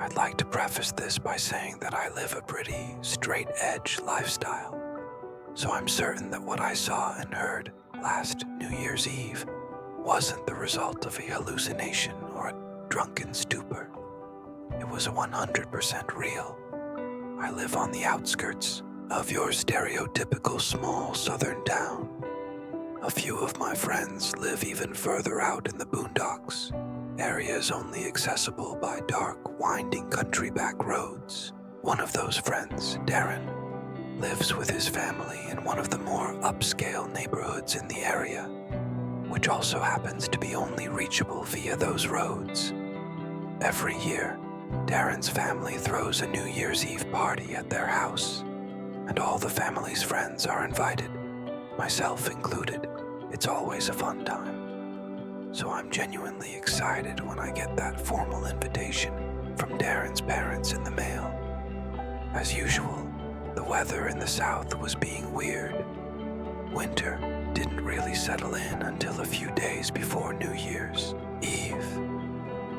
I'd like to preface this by saying that I live a pretty straight-edge lifestyle, so I'm certain that what I saw and heard last New Year's Eve wasn't the result of a hallucination or a drunken stupor. It was 100% real. I live on the outskirts of your stereotypical small southern town. A few of my friends live even further out in the boondocks, areas only accessible by dark, winding country back roads. One of those friends, Darren, lives with his family in one of the more upscale neighborhoods in the area, which also happens to be only reachable via those roads. Every year, Darren's family throws a New Year's Eve party at their house, and all the family's friends are invited, myself included. It's always a fun time. So I'm genuinely excited when I get that formal invitation from Darren's parents in the mail. As usual, the weather in the south was being weird. Winter didn't really settle in until a few days before New Year's Eve.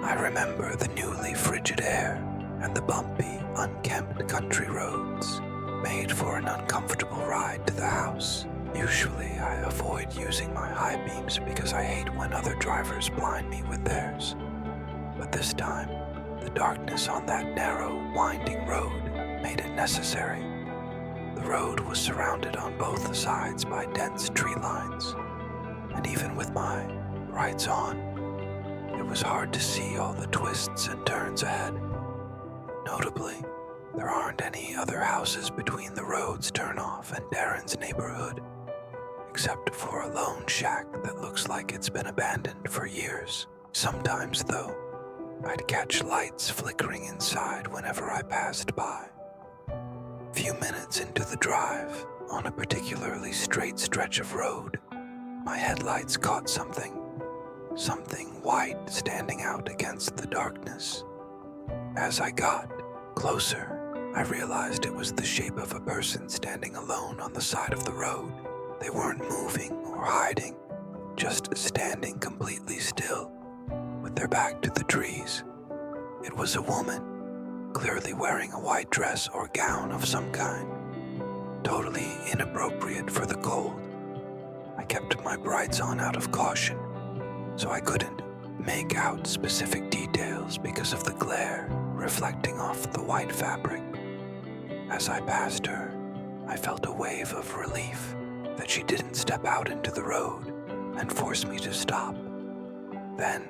I remember the newly frigid air and the bumpy, unkempt country roads made for an uncomfortable ride to the house. Usually I avoid using my high beams because I hate when other drivers blind me with theirs. But this time, the darkness on that narrow, winding road made it necessary. The road was surrounded on both sides by dense tree lines, and even with my brights on, it was hard to see all the twists and turns ahead. Notably, there aren't any other houses between the road's turnoff and Darren's neighborhood, except for a lone shack that looks like it's been abandoned for years. Sometimes, though, I'd catch lights flickering inside whenever I passed by. A few minutes into the drive, on a particularly straight stretch of road, my headlights caught something white standing out against the darkness. As I got closer, I realized it was the shape of a person standing alone on the side of the road. They weren't moving or hiding, just standing completely still, with their back to the trees. It was a woman, clearly wearing a white dress or gown of some kind, totally inappropriate for the cold. I kept my brights on out of caution, so I couldn't make out specific details because of the glare reflecting off the white fabric. As I passed her, I felt a wave of relief that she didn't step out into the road and force me to stop. Then,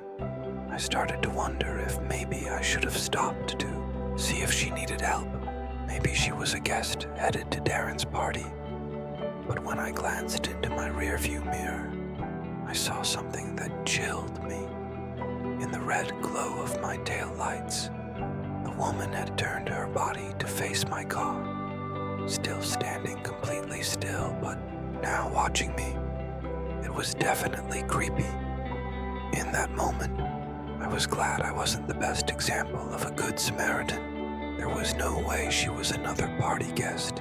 I started to wonder if maybe I should have stopped to see if she needed help. Maybe she was a guest headed to Darren's party. But when I glanced into my rearview mirror, I saw something that chilled me. In the red glow of my taillights, the woman had turned her body to face my car, still standing completely still, but now watching me. It was definitely creepy. In that moment, I was glad I wasn't the best example of a good Samaritan. There was no way she was another party guest.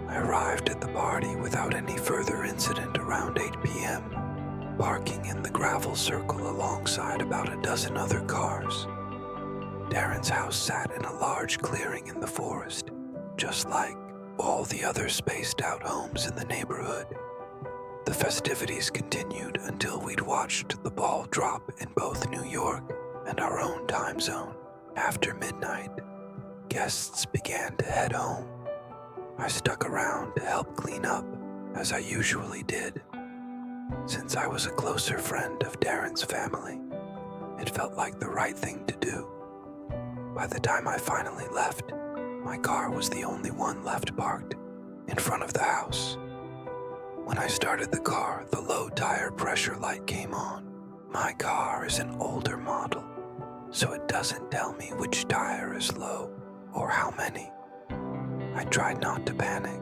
I arrived at the party without any further incident around 8 p.m., parking in the gravel circle alongside about a dozen other cars. Darren's house sat in a large clearing in the forest, just like all the other spaced-out homes in the neighborhood. The festivities continued until we'd watched the ball drop in both New York and our own time zone. After midnight, guests began to head home. I stuck around to help clean up, as I usually did. Since I was a closer friend of Darren's family, it felt like the right thing to do. By the time I finally left, my car was the only one left parked in front of the house. When I started the car, the low tire pressure light came on. My car is an older model, so it doesn't tell me which tire is low or how many. I tried not to panic,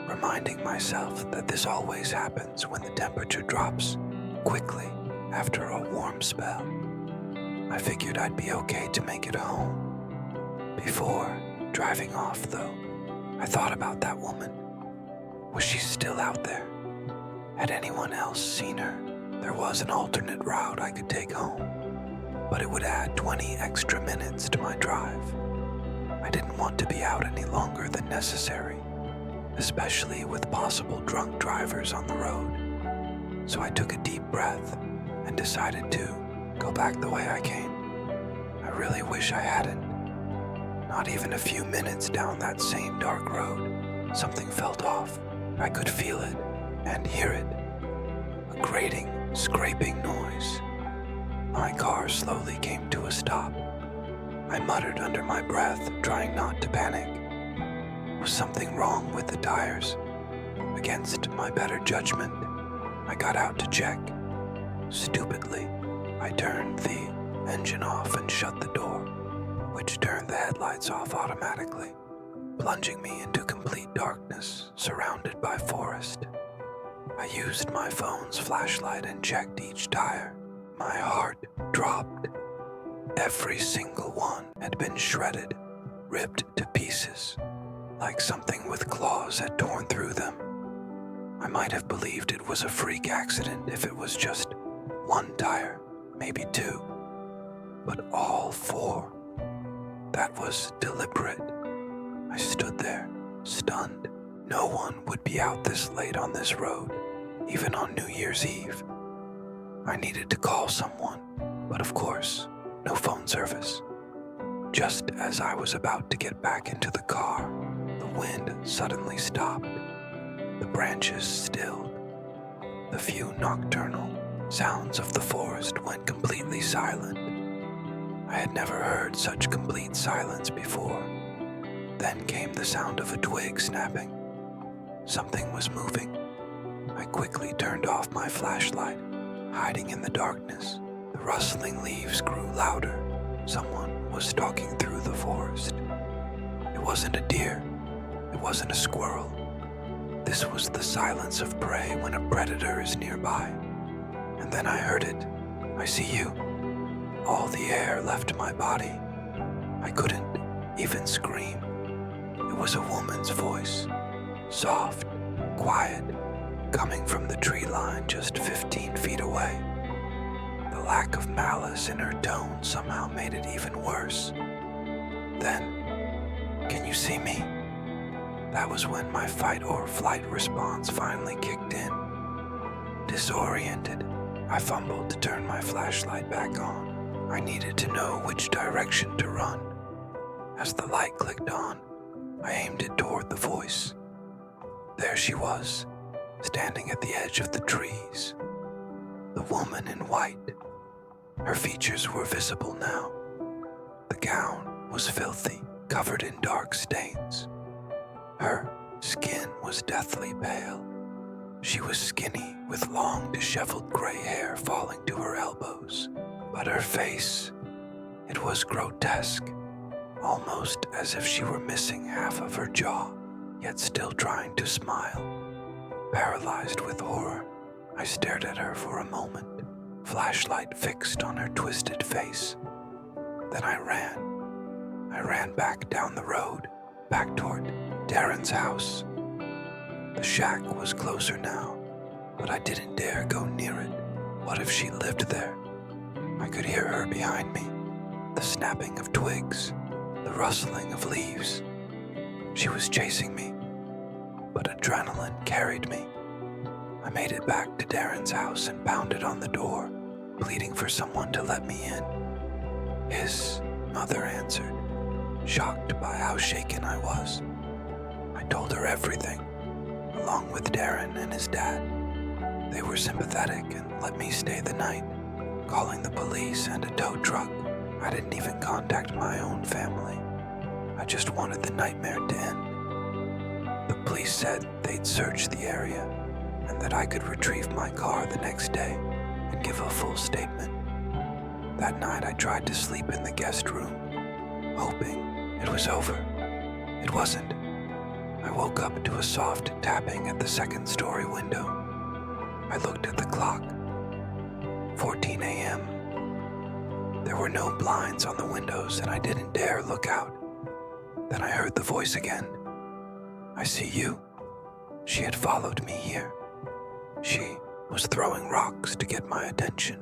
reminding myself that this always happens when the temperature drops quickly after a warm spell. I figured I'd be okay to make it home. Before driving off, though, I thought about that woman. Was she still out there? Had anyone else seen her? There was an alternate route I could take home. but it would add 20 extra minutes to my drive. I didn't want to be out any longer than necessary, especially with possible drunk drivers on the road. So I took a deep breath and decided to go back the way I came. I really wish I hadn't. Not even a few minutes down that same dark road, something felt off. I could feel it and hear it. A grating, scraping noise. My car slowly came to a stop. I muttered under my breath, trying not to panic. Was something wrong with the tires? Against my better judgment, I got out to check. Stupidly, I turned the engine off and shut the door, which turned the headlights off automatically, plunging me into complete darkness, surrounded by forest. I used my phone's flashlight and checked each tire. My heart dropped. Every single one had been shredded, ripped to pieces, like something with claws had torn through them. I might have believed it was a freak accident if it was just one tire, maybe two, but all four. That was deliberate. I stood there, stunned. No one would be out this late on this road, even on New Year's Eve. I needed to call someone, but of course, no phone service. Just as I was about to get back into the car, the wind suddenly stopped. The branches stilled. The few nocturnal sounds of the forest went completely silent. I had never heard such complete silence before. Then came the sound of a twig snapping. Something was moving. I quickly turned off my flashlight, hiding in the darkness. The rustling leaves grew louder. Someone was stalking through the forest. It wasn't a deer. It wasn't a squirrel. This was the silence of prey when a predator is nearby. And then I heard it. I see you. All the air left my body. I couldn't even scream. It was a woman's voice, soft, quiet, coming from the tree line just 15 feet away. The lack of malice in her tone somehow made it even worse. Then, "Can you see me?" That was when my fight or flight response finally kicked in. Disoriented, I fumbled to turn my flashlight back on. I needed to know which direction to run. As the light clicked on, I aimed it toward the voice. There she was, standing at the edge of the trees. The woman in white. Her features were visible now. The gown was filthy, covered in dark stains. Her skin was deathly pale. She was skinny, with long, disheveled gray hair falling to her elbows. But her face, it was grotesque, almost as if she were missing half of her jaw, yet still trying to smile. Paralyzed with horror, I stared at her for a moment, flashlight fixed on her twisted face. Then I ran. I ran back down the road, back toward Darren's house. The shack was closer now, but I didn't dare go near it. What if she lived there? I could hear her behind me, the snapping of twigs, the rustling of leaves. She was chasing me, but adrenaline carried me. I made it back to Darren's house and pounded on the door, pleading for someone to let me in. His mother answered, shocked by how shaken I was. I told her everything, along with Darren and his dad. They were sympathetic and let me stay the night, calling the police and a tow truck. I didn't even contact my own family. I just wanted the nightmare to end. The police said they'd search the area and that I could retrieve my car the next day and give a full statement. That night I tried to sleep in the guest room, hoping it was over. It wasn't. I woke up to a soft tapping at the second-story window. I looked at the clock. 14 a.m. There were no blinds on the windows and I didn't dare look out. Then I heard the voice again. I see you. She had followed me here. She was throwing rocks to get my attention.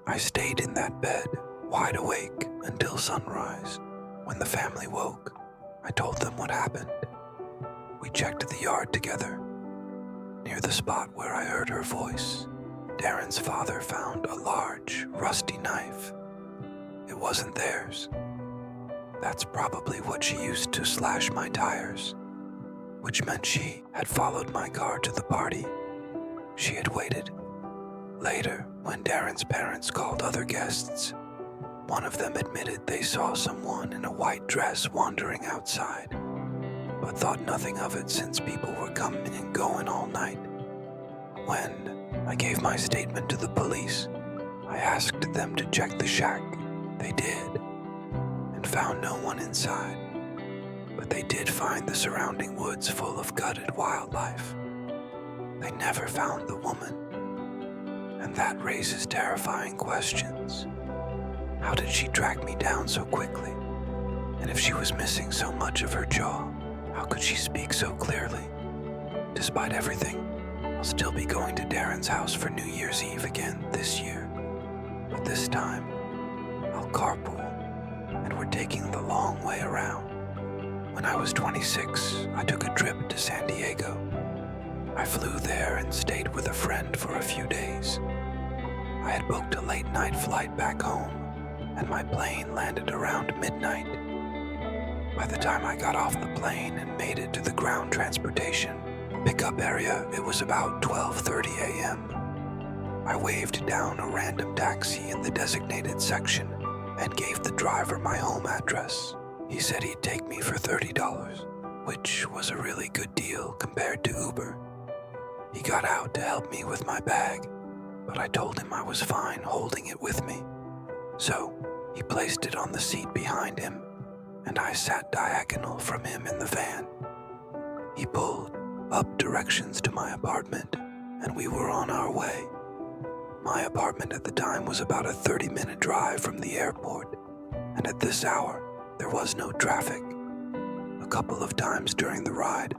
I stayed in that bed, wide awake until sunrise. When the family woke, I told them what happened. We checked the yard together. Near the spot where I heard her voice, Darren's father found a large, rusty knife. It wasn't theirs. That's probably what she used to slash my tires, which meant she had followed my car to the party. She had waited. Later, when Darren's parents called other guests, one of them admitted they saw someone in a white dress wandering outside, but thought nothing of it since people were coming and going all night. When I gave my statement to the police, I asked them to check the shack. They did, and found no one inside, but they did find the surrounding woods full of gutted wildlife. They never found the woman, and that raises terrifying questions. How did she track me down so quickly? And if she was missing so much of her jaw, how could she speak so clearly? Despite everything, I'll still be going to Darren's house for New Year's Eve again this year. But this time, I'll carpool, and we're taking the long way around. When I was 26, I took a trip to San Diego. I flew there and stayed with a friend for a few days. I had booked a late-night flight back home, and my plane landed around midnight. By the time I got off the plane and made it to the ground transportation pickup area, it was about 12:30 a.m. I waved down a random taxi in the designated section and gave the driver my home address. He said he'd take me for $30, which was a really good deal compared to Uber. He got out to help me with my bag, but I told him I was fine holding it with me. So he placed it on the seat behind him, and I sat diagonal from him in the van. He pulled up directions to my apartment, and we were on our way. My apartment at the time was about a 30-minute drive from the airport, and at this hour, there was no traffic. A couple of times during the ride,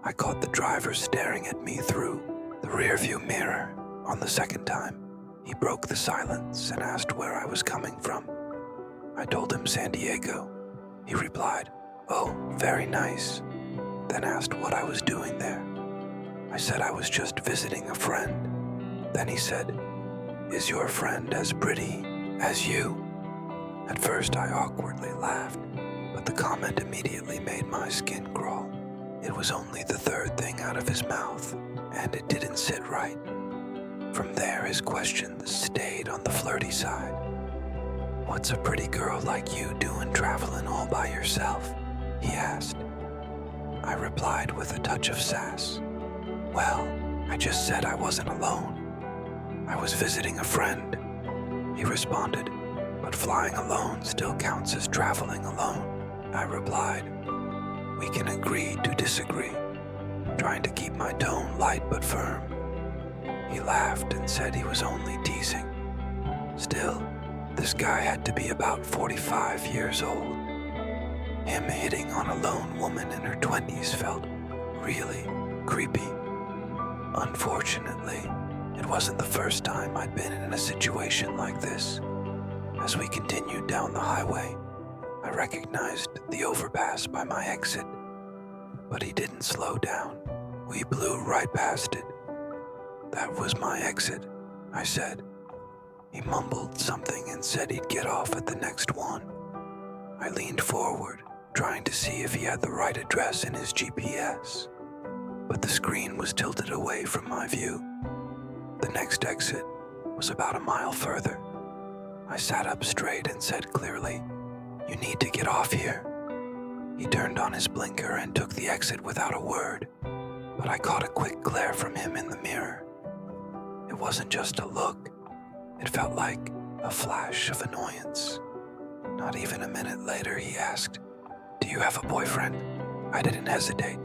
I caught the driver staring at me through the rearview mirror. On the second time, he broke the silence and asked where I was coming from. I told him San Diego. He replied, "Oh, very nice," then asked what I was doing there. I said I was just visiting a friend. Then he said, "Is your friend as pretty as you?" At first I awkwardly laughed, but the comment immediately made my skin crawl. It was only the third thing out of his mouth, and it didn't sit right. From there, his questions stayed on the flirty side. "What's a pretty girl like you doing traveling all by yourself?" he asked. I replied with a touch of sass. "Well, I just said I wasn't alone. I was visiting a friend," he responded. "But flying alone still counts as traveling alone," I replied. "We can agree to disagree," trying to keep my tone light but firm. He laughed and said he was only teasing. Still, this guy had to be about 45 years old. Him hitting on a lone woman in her 20s felt really creepy. Unfortunately, it wasn't the first time I'd been in a situation like this. As we continued down the highway, I recognized the overpass by my exit, but he didn't slow down. We blew right past it. "That was my exit," I said. He mumbled something and said he'd get off at the next one. I leaned forward, trying to see if he had the right address in his GPS, but the screen was tilted away from my view. The next exit was about a mile further. I sat up straight and said clearly, "You need to get off here." He turned on his blinker and took the exit without a word, but I caught a quick glare from him in the mirror. It wasn't just a look. It felt like a flash of annoyance. Not even a minute later, he asked, "Do you have a boyfriend?" I didn't hesitate.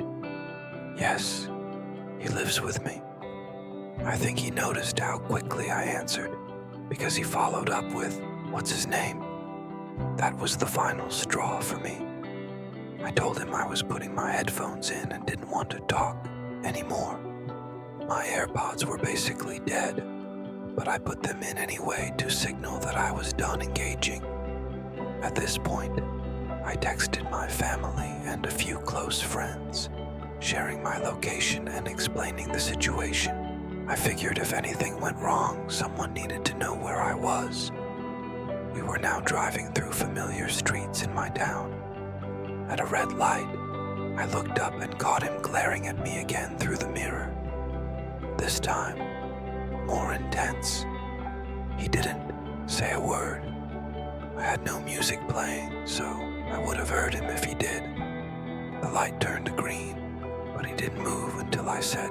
"Yes, he lives with me." I think he noticed how quickly I answered, because he followed up with, "What's his name?" That was the final straw for me. I told him I was putting my headphones in and didn't want to talk anymore. My AirPods were basically dead. but I put them in anyway to signal that I was done engaging. At this point, I texted my family and a few close friends, sharing my location and explaining the situation. I figured if anything went wrong, someone needed to know where I was. We were now driving through familiar streets in my town. At a red light, I looked up and caught him glaring at me again through the mirror. This time, more intense. He didn't say a word. I had no music playing, so I would have heard him if he did. The light turned green, but he didn't move until I said,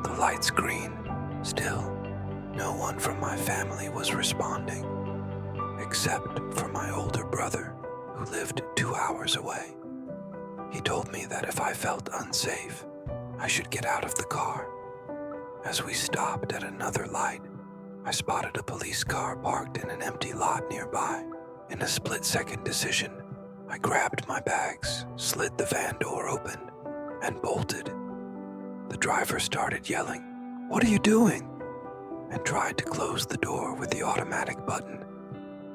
"The light's green." Still, no one from my family was responding, except for my older brother, who lived 2 hours away. He told me that if I felt unsafe, I should get out of the car. As we stopped at another light, I spotted a police car parked in an empty lot nearby. In a split-second decision, I grabbed my bags, slid the van door open, and bolted. The driver started yelling, "What are you doing?" and tried to close the door with the automatic button,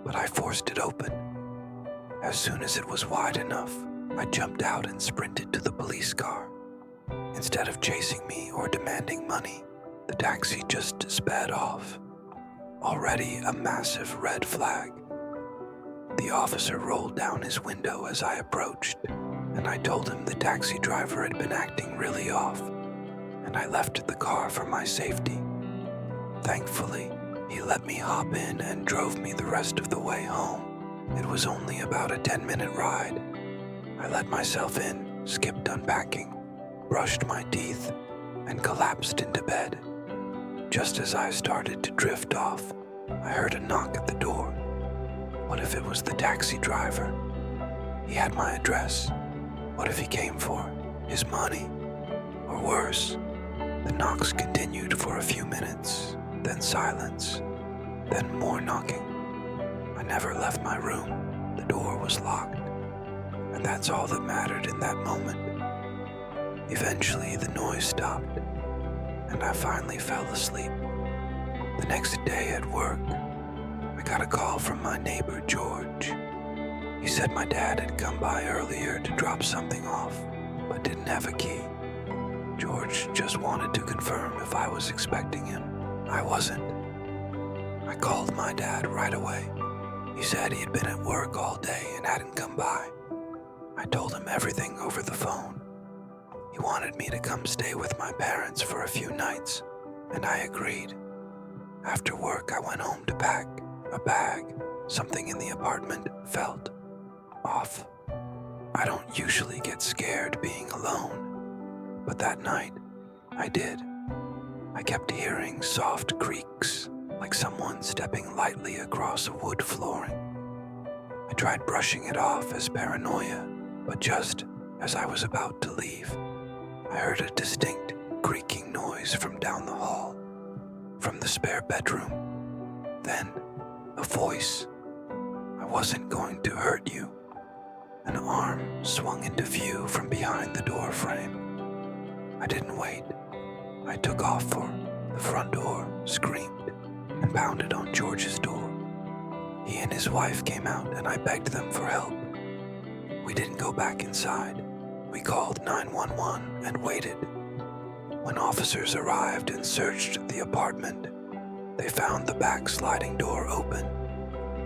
but I forced it open. As soon as it was wide enough, I jumped out and sprinted to the police car. Instead of chasing me or demanding money, the taxi just sped off. Already a massive red flag. The officer rolled down his window as I approached, and I told him the taxi driver had been acting really off, and I left the car for my safety. Thankfully, he let me hop in and drove me the rest of the way home. It was only about a 10-minute ride. I let myself in, skipped unpacking, brushed my teeth, and collapsed into bed. Just as I started to drift off, I heard a knock at the door. What if it was the taxi driver? He had my address. What if he came for his money? Or worse, the knocks continued for a few minutes, then silence, then more knocking. I never left my room. The door was locked, and that's all that mattered in that moment. Eventually, the noise stopped, and I finally fell asleep. The next day at work, I got a call from my neighbor, George. He said my dad had come by earlier to drop something off, but didn't have a key. George just wanted to confirm if I was expecting him. I wasn't. I called my dad right away. He said he had been at work all day and hadn't come by. I told him everything over the phone. He wanted me to come stay with my parents for a few nights, and I agreed. After work, I went home to pack a bag. Something in the apartment felt off. I don't usually get scared being alone, but that night, I did. I kept hearing soft creaks, like someone stepping lightly across a wood flooring. I tried brushing it off as paranoia, but just as I was about to leave, I heard a distinct creaking noise from down the hall, from the spare bedroom. Then, a voice. "I wasn't going to hurt you." An arm swung into view from behind the door frame. I didn't wait. I took off for the front door, screamed, and pounded on George's door. He and his wife came out, and I begged them for help. We didn't go back inside. We called 911 and waited. When officers arrived and searched the apartment, they found the back sliding door open,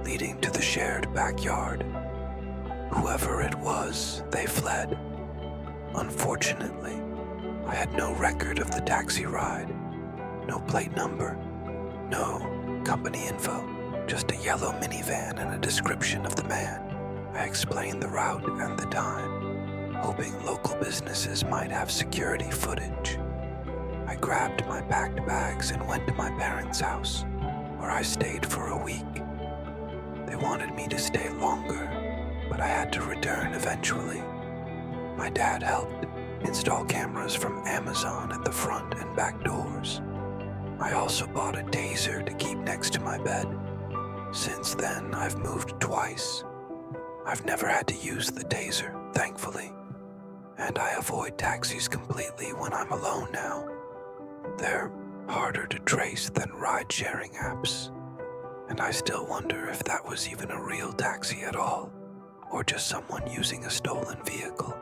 leading to the shared backyard. Whoever it was, they fled. Unfortunately, I had no record of the taxi ride, no plate number, no company info, just a yellow minivan and a description of the man. I explained the route and the time, hoping local businesses might have security footage. I grabbed my packed bags and went to my parents' house, where I stayed for a week. They wanted me to stay longer, but I had to return eventually. My dad helped install cameras from Amazon at the front and back doors. I also bought a taser to keep next to my bed. Since then, I've moved twice. I've never had to use the taser, thankfully, and I avoid taxis completely when I'm alone now. They're harder to trace than ride-sharing apps, and I still wonder if that was even a real taxi at all, or just someone using a stolen vehicle.